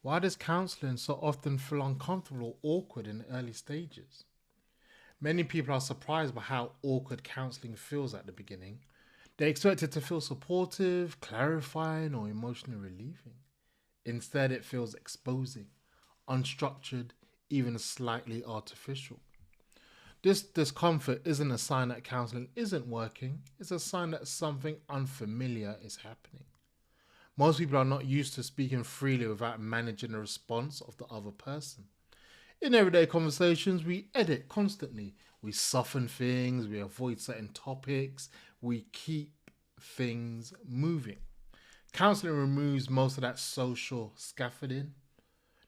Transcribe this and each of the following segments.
Why does counseling so often feel uncomfortable or awkward in the early stages? Many people are surprised by how awkward counseling feels at the beginning. They expect it to feel supportive, clarifying, or emotionally relieving. Instead, it feels exposing, unstructured, even slightly artificial. This discomfort isn't a sign that counseling isn't working, it's a sign that something unfamiliar is happening. Most people are not used to speaking freely without managing the response of the other person. In everyday conversations, we edit constantly. We soften things, we avoid certain topics, we keep things moving. Counseling removes most of that social scaffolding.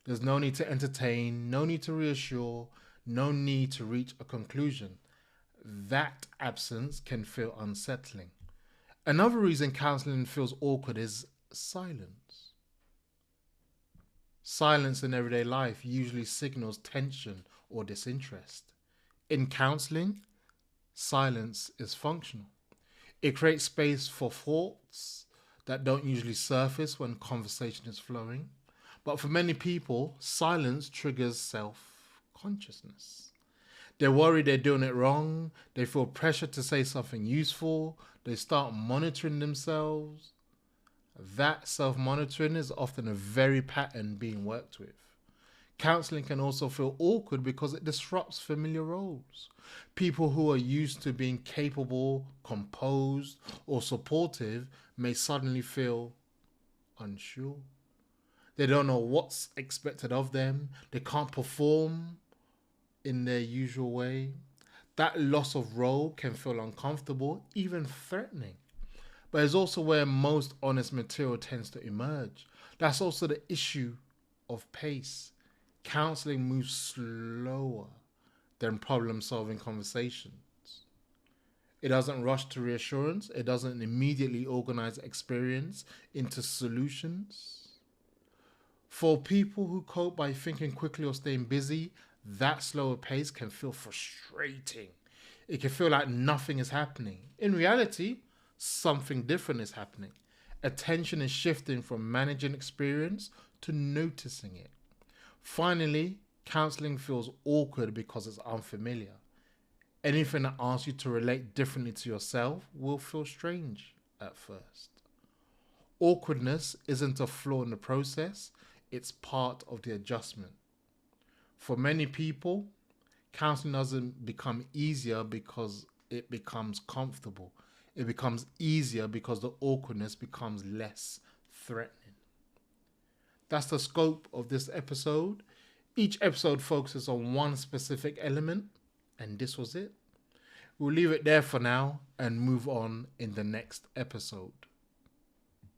There's no need to entertain, no need to reassure, no need to reach a conclusion. That absence can feel unsettling. Another reason counseling feels awkward is silence. Silence in everyday life usually signals tension or disinterest. In counseling, silence is functional. It creates space for thoughts that don't usually surface when conversation is flowing. But for many people, silence triggers self consciousness. They're worried they're doing it wrong. They feel pressure to say something useful. They start monitoring themselves. That self monitoring is often a very pattern being worked with. Counseling can also feel awkward because it disrupts familiar roles. People who are used to being capable, composed, or supportive may suddenly feel unsure. They don't know what's expected of them. They can't perform in their usual way. That loss of role can feel uncomfortable, even threatening. But it's also where most honest material tends to emerge. That's also the issue of pace. Counseling moves slower than problem solving conversations. It doesn't rush to reassurance, it doesn't immediately organize experience into solutions. For people who cope by thinking quickly or staying busy, that slower pace can feel frustrating. It can feel like nothing is happening. In reality, something different is happening. Attention is shifting from managing experience to noticing it. Finally, counseling feels awkward because it's unfamiliar. Anything that asks you to relate differently to yourself will feel strange at first. Awkwardness isn't a flaw in the process, it's part of the adjustment. For many people, counseling doesn't become easier because it becomes comfortable. It becomes easier because the awkwardness becomes less threatening. That's the scope of this episode. Each episode focuses on one specific element, and this was it. We'll leave it there for now and move on in the next episode.